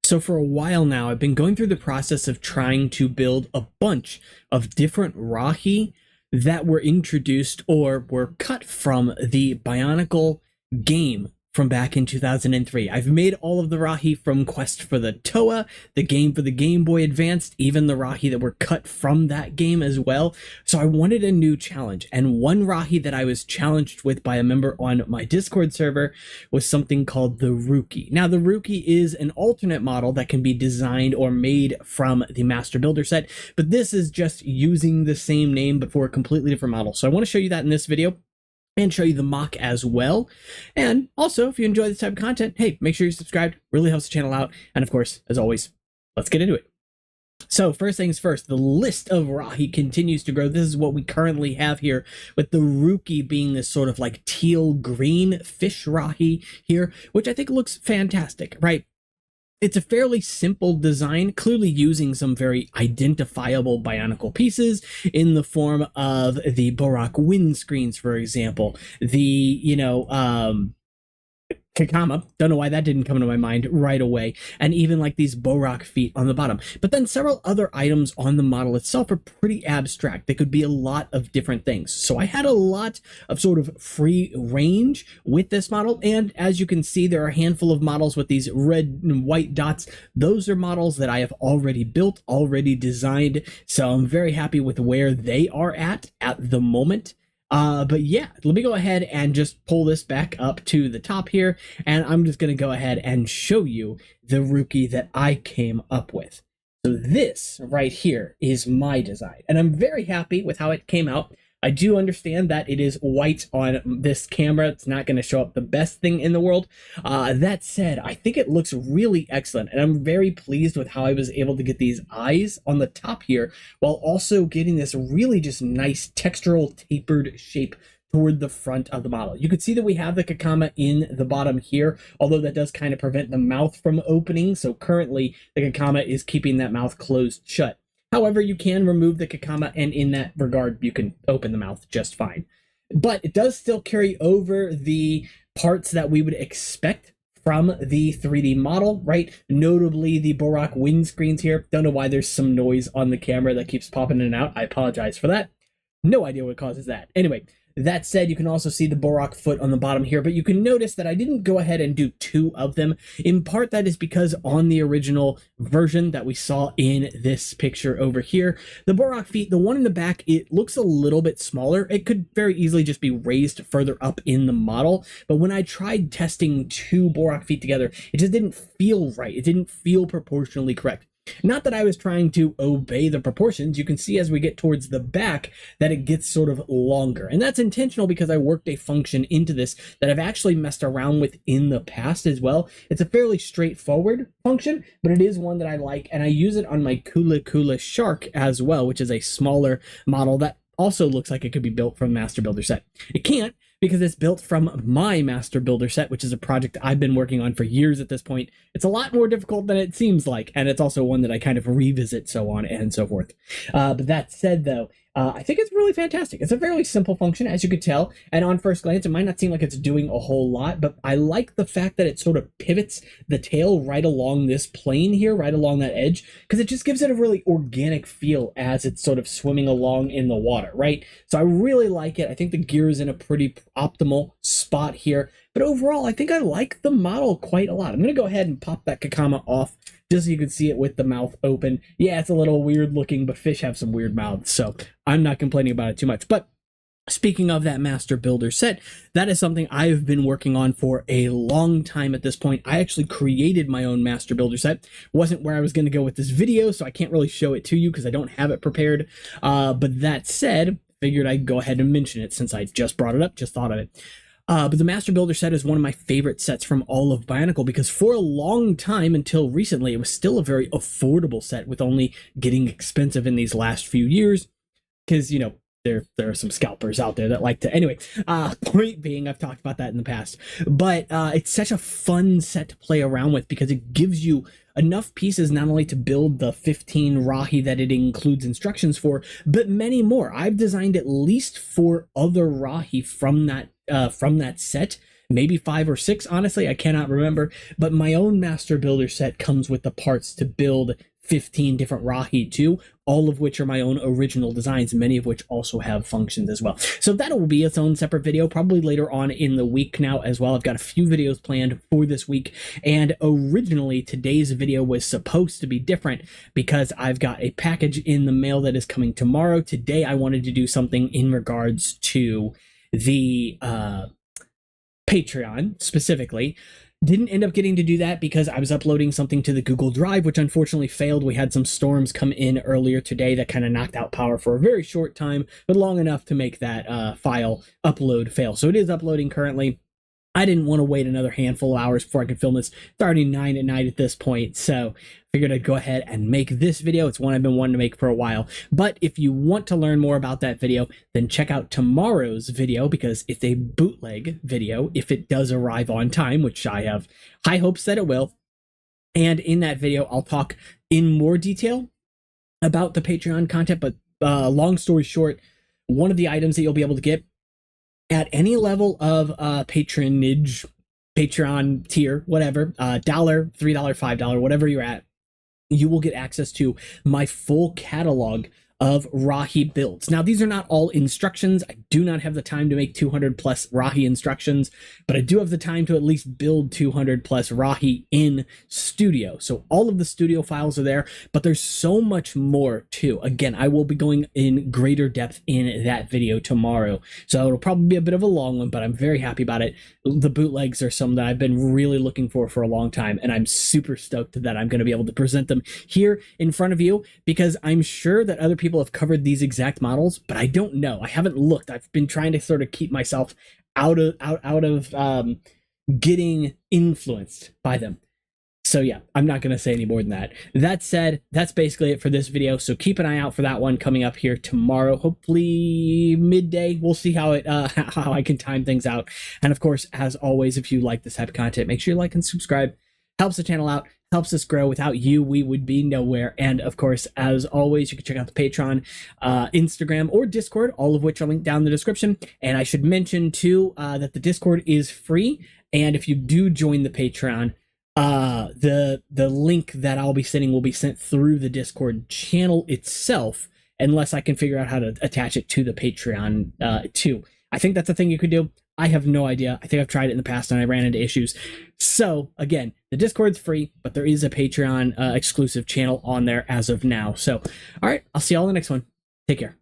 So for a while now, I've been going through the process of trying to build a bunch of different Rahi that were introduced or were cut from the Bionicle game from back in 2003. I've made all of the Rahi from Quest for the Toa, the game for the Game Boy Advanced, even the Rahi that were cut from that game as well. So I wanted a new challenge, and one Rahi that I was challenged with by a member on my Discord server was something called the Ruki. Now, the Ruki is an alternate model that can be designed or made from the Master Builder set, but this is just using the same name but for a completely different model. So I want to show you that in this video and show you the mock as well. And also, if you enjoy this type of content, hey, make sure you're subscribed. Really helps the channel out. And of course, as always, let's get into it. So first things first, the list of Rahi continues to grow. This is what we currently have here, with the Ruki being this sort of like teal green fish Rahi here, which I think looks fantastic, right? It's a fairly simple design, clearly using some very identifiable Bionicle pieces in the form of the Borak windscreens, for example. The, Kakama, don't know why that didn't come to my mind right away, and even like these Borak feet on the bottom. But then several other items on the model itself are pretty abstract. They could be a lot of different things. So I had a lot of sort of free range with this model, and as you can see, there are a handful of models with these red and white dots. Those are models that I have already built, already designed, so I'm very happy with where they are at the moment. But yeah, let me go ahead and just pull this back up to the top here, and I'm just going to go ahead and show you the Ruki that I came up with. So this right here is my design, and I'm very happy with how it came out. I do understand that it is white on this camera. It's not going to show up the best thing in the world. That said, I think it looks really excellent, and I'm very pleased with how I was able to get these eyes on the top here, while also getting this really just nice textural tapered shape toward the front of the model. You can see that we have the Kakama in the bottom here, although that does kind of prevent the mouth from opening. So currently the Kakama is keeping that mouth closed shut. However, you can remove the Kakama, and in that regard, you can open the mouth just fine. But it does still carry over the parts that we would expect from the 3D model, right? Notably, the Borak windscreens here. Don't know why there's some noise on the camera that keeps popping in and out. I apologize for that. No idea what causes that. Anyway, that said, you can also see the Borak foot on the bottom here, but you can notice that I didn't go ahead and do two of them. In part, that is because on the original version that we saw in this picture over here, the Borak feet, the one in the back, it looks a little bit smaller. It could very easily just be raised further up in the model, but when I tried testing two Borak feet together, it just didn't feel right. It didn't feel proportionally correct. Not that I was trying to obey the proportions. You can see as we get towards the back that it gets sort of longer. And that's intentional because I worked a function into this that I've actually messed around with in the past as well. It's a fairly straightforward function, but it is one that I like, and I use it on my Kula Kula Shark as well, which is a smaller model that also looks like it could be built from Master Builder set. It can't, because it's built from my Master Builder set, which is a project I've been working on for years at this point. It's a lot more difficult than it seems like, and it's also one that I kind of revisit, so on and so forth. But that said, though, I think it's really fantastic. It's a fairly simple function, as you could tell, and on first glance, it might not seem like it's doing a whole lot, but I like the fact that it sort of pivots the tail right along this plane here, right along that edge, because it just gives it a really organic feel as it's sort of swimming along in the water, right? So I really like it. I think the gear is in a pretty optimal spot here, but overall, I think I like the model quite a lot. I'm going to go ahead and pop that Kakama off, just so you can see it with the mouth open. Yeah, it's a little weird looking, but fish have some weird mouths, so I'm not complaining about it too much. But speaking of that Master Builder set, that is something I've been working on for a long time at this point. I actually created my own Master Builder set. Wasn't where I was going to go with this video, so I can't really show it to you because I don't have it prepared. But that said, figured I'd go ahead and mention it since I just brought it up, just thought of it. But the Master Builder set is one of my favorite sets from all of Bionicle, because for a long time, until recently, it was still a very affordable set, with only getting expensive in these last few years, because, you know, there are some scalpers out there that like to, anyway, point being, I've talked about that in the past, but it's such a fun set to play around with, because it gives you enough pieces not only to build the 15 Rahi that it includes instructions for, but many more. I've designed at least 4 other Rahi from that set maybe 5 or 6, honestly, I cannot remember. But my own master builder set comes with the parts to build 15 different Rahi too, all of which are my own original designs, many of which also have functions as well. So that will be its own separate video, probably later on in the week now as well. I've got a few videos planned for this week, and originally today's video was supposed to be different because I've got a package in the mail that is coming tomorrow. Today I wanted to do something in regards to the Patreon specifically. Didn't end up getting to do that because I was uploading something to the Google Drive, which unfortunately failed. We had some storms come in earlier today that kind of knocked out power for a very short time, but long enough to make that file upload fail. So it is uploading currently. I didn't want to wait another handful of hours before I could film this. It's already 9 at night at this point, so figured I'd go ahead and make this video. It's one I've been wanting to make for a while. But if you want to learn more about that video, then check out tomorrow's video because it's a bootleg video if it does arrive on time, which I have high hopes that it will. And in that video, I'll talk in more detail about the Patreon content. But long story short, one of the items that you'll be able to get at any level of patronage, Patreon tier, whatever, $1, $3, $5, whatever you're at, you will get access to my full catalog of Rahi builds. Now, these are not all instructions. I do not have the time to make 200 plus Rahi instructions, but I do have the time to at least build 200 plus Rahi in Studio. So all of the Studio files are there, but there's so much more too. Again, I will be going in greater depth in that video tomorrow. So it'll probably be a bit of a long one, but I'm very happy about it. The bootlegs are some that I've been really looking for a long time, and I'm super stoked that I'm going to be able to present them here in front of you because I'm sure that other people have covered these exact models, but I don't know. I haven't looked. I've been trying to sort of keep myself out of getting influenced by them. So yeah, I'm not going to say any more than that. That said, that's basically it for this video. So keep an eye out for that one coming up here tomorrow, hopefully midday. We'll see how I can time things out. And of course, as always, if you like this type of content, make sure you like and subscribe. Helps the channel out, helps us grow. Without you, we would be nowhere. And of course, as always, you can check out the Patreon, Instagram, or Discord, all of which are linked down in the description. And I should mention too that the Discord is free. And if you do join the Patreon, the link that I'll be sending will be sent through the Discord channel itself, unless I can figure out how to attach it to the Patreon too. I think that's a thing you could do. I have no idea. I think I've tried it in the past and I ran into issues. So again, the Discord's free, but there is a Patreon exclusive channel on there as of now. So, all right, I'll see y'all in the next one. Take care.